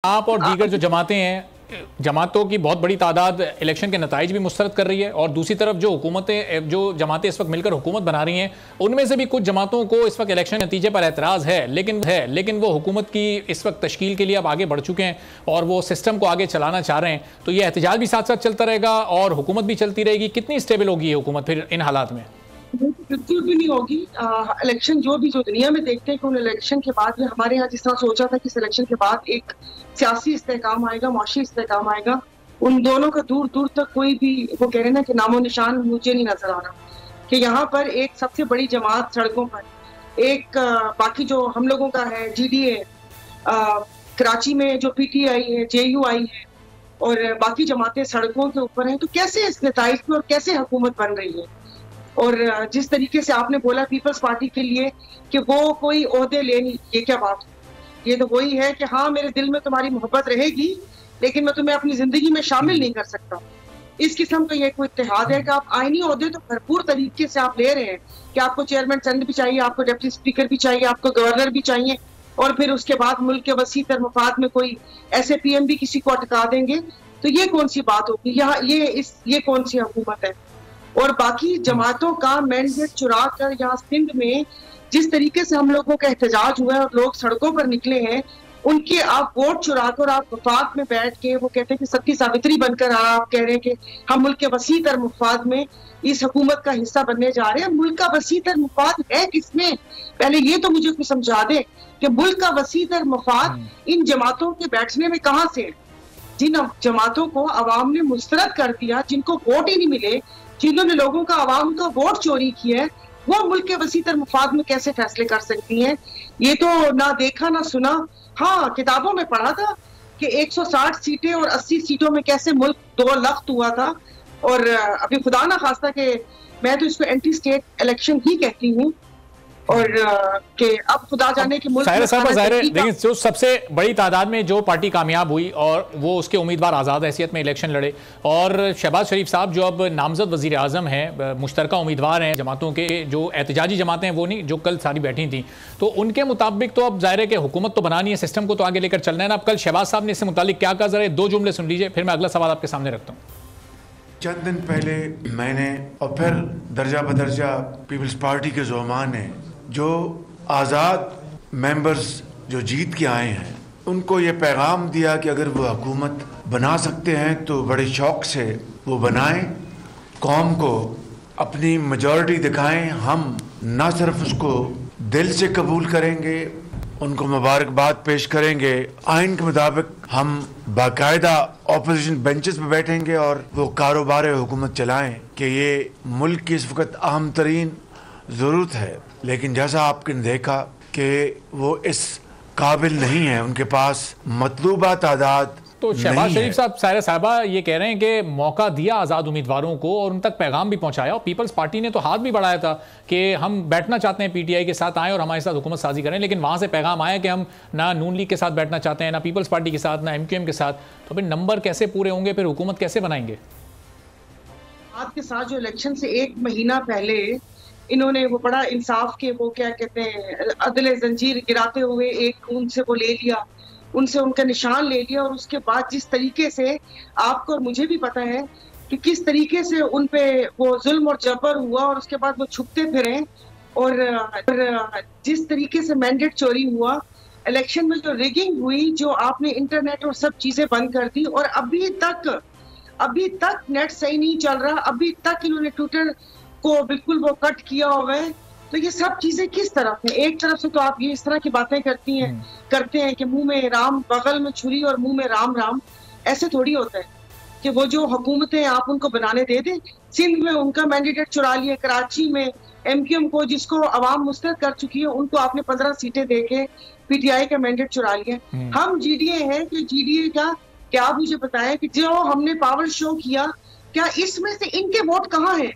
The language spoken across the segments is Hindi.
आप और दीगर जो जमातें हैं, जमातों की बहुत बड़ी तादाद इलेक्शन के नताइज भी मुस्तरद कर रही है और दूसरी तरफ जो जमातें इस वक्त मिलकर हुकूमत बना रही हैं, उनमें से भी कुछ जमातों को इस वक्त इलेक्शन नतीजे पर एतराज़ है, लेकिन वो हुकूमत की इस वक्त तश्कील के लिए अब आगे बढ़ चुके हैं और वो सिस्टम को आगे चलाना चाह रहे हैं। तो ये एहतजाज भी साथ साथ चलता रहेगा और हुकूमत भी चलती रहेगी। कितनी स्टेबल होगी ये हुकूमत फिर इन हालात में? बिल्कुल भी नहीं होगी। इलेक्शन जो दुनिया में देखते हैं कि उन इलेक्शन के बाद, हमारे यहाँ जिस तरह सोचा था कि इस इलेक्शन के बाद एक सियासी इस्तेहकाम आएगा, मुआशी इस्तेहकाम आएगा, उन दोनों का दूर दूर तक कोई भी, वो कह रहे ना कि नामो निशान मुझे नहीं नजर आ रहा कि यहाँ पर एक सबसे बड़ी जमात सड़कों पर, एक बाकी जो हम लोगों का है GDA, कराची में जो PTI है, JUI है और बाकी जमातें सड़कों के ऊपर हैं। तो कैसे इस नताइज पे और कैसे हुकूमत बन रही है? और जिस तरीके से आपने बोला पीपल्स पार्टी के लिए कि वो कोई ओहदे ले नहीं, ये क्या बात है? ये तो वही है कि हाँ, मेरे दिल में तुम्हारी मोहब्बत रहेगी लेकिन मैं तुम्हें अपनी जिंदगी में शामिल नहीं कर सकता। इस किस्म का ये कोई इत्तेहाद है कि आप आईनी ओहदे तो भरपूर तरीके से आप ले रहे हैं कि आपको चेयरमैन सेनेट भी चाहिए, आपको डिप्टी स्पीकर भी चाहिए, आपको गवर्नर भी चाहिए और फिर उसके बाद मुल्क के वसी तर मफाद में कोई ऐसे PM भी किसी को अटका देंगे। तो ये कौन सी बात होगी? यहाँ ये कौन सी हुकूमत है? और बाकी जमातों का मैंडेट चुरा कर यहाँ सिंध में जिस तरीके से हम लोगों का एहतजाज हुआ है और लोग सड़कों पर निकले हैं, उनके आप वोट चुरा कर आप वफाक में बैठ के वो कहते हैं कि सत्ती सावित्री बनकर आप कह रहे हैं कि हम मुल्क के वसी तर मफाद में इस हुकूमत का हिस्सा बनने जा रहे हैं। मुल्क का वसी तर मफाद है किसमें? पहले ये तो मुझे कुछ समझा दे कि मुल्क का वसी तर मफाद इन जमातों के बैठने में कहाँ से है? जिन जमातों को अवाम ने मुस्तरद कर दिया, जिनको वोट ही नहीं मिले, जिन्होंने लोगों का आवाम का वोट चोरी किया है, वो मुल्क के वसी तर मफाद में कैसे फैसले कर सकती हैं? ये तो ना देखा ना सुना। हाँ, किताबों में पढ़ा था कि 160 सीटें और 80 सीटों में कैसे मुल्क 2 लख्त हुआ था। और अभी खुदा ना खास्ता कि मैं तो इसको एंटी स्टेट इलेक्शन ही कहती हूँ और कि अब खुदा जाने कि मुल्क देखिए, जो सबसे बड़ी तादाद में जो पार्टी कामयाब हुई और वो उसके उम्मीदवार आज़ाद हैसियत में इलेक्शन लड़े और शहबाज शरीफ साहब जो अब नामजद वज़ीर आज़म हैं, मुश्तरका उम्मीदवार हैं जमातों के, जो एहतजाजी जमातें हैं वो नहीं, जो कल सारी बैठी थी, तो उनके मुताबिक तो अब ज़ाहिर है कि हुकूमत तो बनानी है, सिस्टम को तो आगे लेकर चलना है ना। अब कल शहबाज साहब ने इससे मुतालिक क्या कहा, ज़रा 2 जुमले सुन लीजिए, फिर मैं अगला सवाल आपके सामने रखता हूँ। चंद दिन पहले मैंने और फिर दर्जा बदर्जा पीपल्स पार्टी के ज़ुमा ने जो आज़ाद मेंबर्स जो जीत के आए हैं उनको ये पैगाम दिया कि अगर वो हुकूमत बना सकते हैं तो बड़े शौक़ से वो बनाएं, कौम को अपनी मेजॉरिटी दिखाएं। हम न सिर्फ उसको दिल से कबूल करेंगे, उनको मुबारकबाद पेश करेंगे, आइन के मुताबिक हम बाकायदा ऑपोजिशन बेंचेस पे बैठेंगे और वो कारोबार हुकूमत चलाएं कि ये मुल्क की इस वक्त अहम तरीन ज़रूरत है। लेकिन जैसा आपने देखा कि वो इस काबिल नहीं है, उनके पास मतलूबा तादाद। तो शहबाज शरीफ साहब, सायरा साहबा ये कह रहे हैं कि मौका दिया आज़ाद उम्मीदवारों को और उन तक पैगाम भी पहुंचाया और पीपल्स पार्टी ने तो हाथ भी बढ़ाया था कि हम बैठना चाहते हैं, PTI के साथ आएँ और हमारे साथ हुकूमत साजी करें, लेकिन वहाँ से पैगाम आया कि हम ना नून लीग के साथ बैठना चाहते हैं, ना पीपल्स पार्टी के साथ, ना MQM के साथ। तो फिर नंबर कैसे पूरे होंगे, फिर हुकूमत कैसे बनाएंगे? आज के साथ जो इलेक्शन से 1 महीना पहले इन्होंने वो बड़ा इंसाफ के वो क्या कहते हैं अदले जंजीर गिराते हुए एक खून से वो ले लिया, उनसे उनका निशान ले लिया और उसके बाद जिस तरीके से आपको और मुझे भी पता है कि किस तरीके से उन पे वो जुल्म और जबर हुआ और उसके बाद वो छुपते फिरे और जिस तरीके से मैंडेट चोरी हुआ, इलेक्शन में जो रिगिंग हुई, जो आपने इंटरनेट और सब चीजें बंद कर दी और अभी तक नेट सही नहीं चल रहा, अभी तक इन्होंने ट्विटर को बिल्कुल वो कट किया हुआ है। तो ये सब चीजें किस तरफ है? एक तरफ से तो आप ये इस तरह की बातें करते हैं कि मुंह में राम बगल में छुरी और मुंह में राम राम, ऐसे थोड़ी होता है कि वो जो हुकूमतें आप उनको बनाने दे दें। सिंध में उनका मैंडेट चुरा लिया, कराची में MQM को जिसको अवाम मुस्तरद कर चुकी है उनको आपने 15 सीटें देके PTI का मैंडेट चुरा लिया। हम GDA हैं कि GDA का क्या आप मुझे बताएं कि जो हमने पावर शो किया, क्या इसमें से इनके वोट कहाँ है?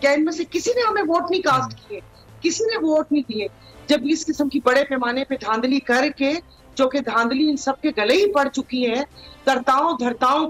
क्या इनमें से किसी ने हमें वोट नहीं कास्ट किए? किसी ने वोट नहीं दिए? जब इस किस्म की बड़े पैमाने पे धांधली करके, जो कि धांधली इन सबके गले ही पड़ चुकी है, करताओं धरताओं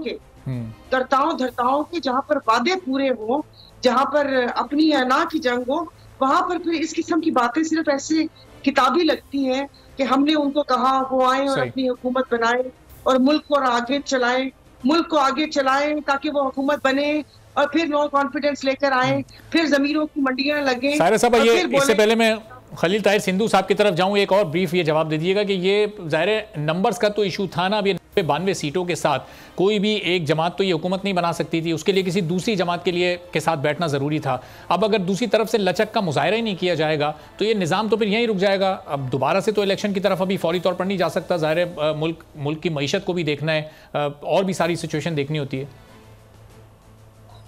के जहां पर वादे पूरे हो, जहां पर अपनी या ना की जंग हो, वहां पर फिर इस किस्म की बातें सिर्फ ऐसे किताबी लगती हैं कि हमने उनको कहा वो आए और अपनी हुकूमत बनाए और मुल्क को आगे चलाएं, मुल्क को आगे चलाएं ताकि वो हुकूमत बने और फिर नो कॉन्फिडेंस लेकर आए, फिर जमीरों की मंडियां लगे। साहिरा साहब, ये इससे पहले मैं खलील ताहिर सिंधु साहब की तरफ जाऊं, एक और ब्रीफ ये जवाब दे दीजिएगा कि ये ज़ाहिर नंबर्स का तो इशू था ना, अब ये 92 सीटों के साथ कोई भी एक जमात तो ये हुकूमत नहीं बना सकती थी, उसके लिए किसी दूसरी जमात के लिए के साथ बैठना ज़रूरी था। अब अगर दूसरी तरफ से लचक का मुजाहरा ही नहीं किया जाएगा तो ये निज़ाम तो फिर यहीं रुक जाएगा। अब दोबारा से तो इलेक्शन की तरफ अभी फौरी तौर पर नहीं जा सकता, ज़ाहिर मुल्क की मईशत को भी देखना है और भी सारी सिचुएशन देखनी होती है।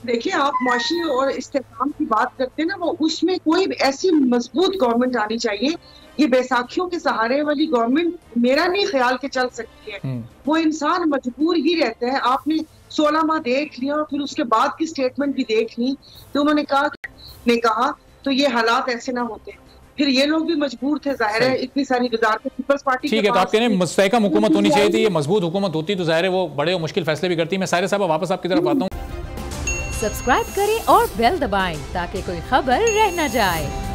देखिए, आप माशी और इस्तेकाम की बात करते हैं ना, वो उसमें कोई ऐसी मजबूत गवर्नमेंट आनी चाहिए। ये बैसाखियों के सहारे वाली गवर्नमेंट मेरा नहीं ख्याल के चल सकती है। वो इंसान मजबूर ही रहता है। आपने 16 माह देख लिया और फिर उसके बाद की स्टेटमेंट भी देख ली तो उन्होंने कहा तो ये हालात ऐसे ना होते, फिर ये लोग भी मजबूर थे। जाहिर है इतनी सारी वजारतें पीपल्स पार्टी ठीक है, तो आप कह रहे हैं मुस्तहकम हुकूमत होनी चाहिए थी, ये मजबूत हुकूमत होती तो जाहिर है वो बड़े और मुश्किल फैसले भी करती। मैं साहिरा साहब वापस आपकी तरफ आता हूँ। सब्सक्राइब करें और बेल दबाएं ताकि कोई खबर रह न जाए।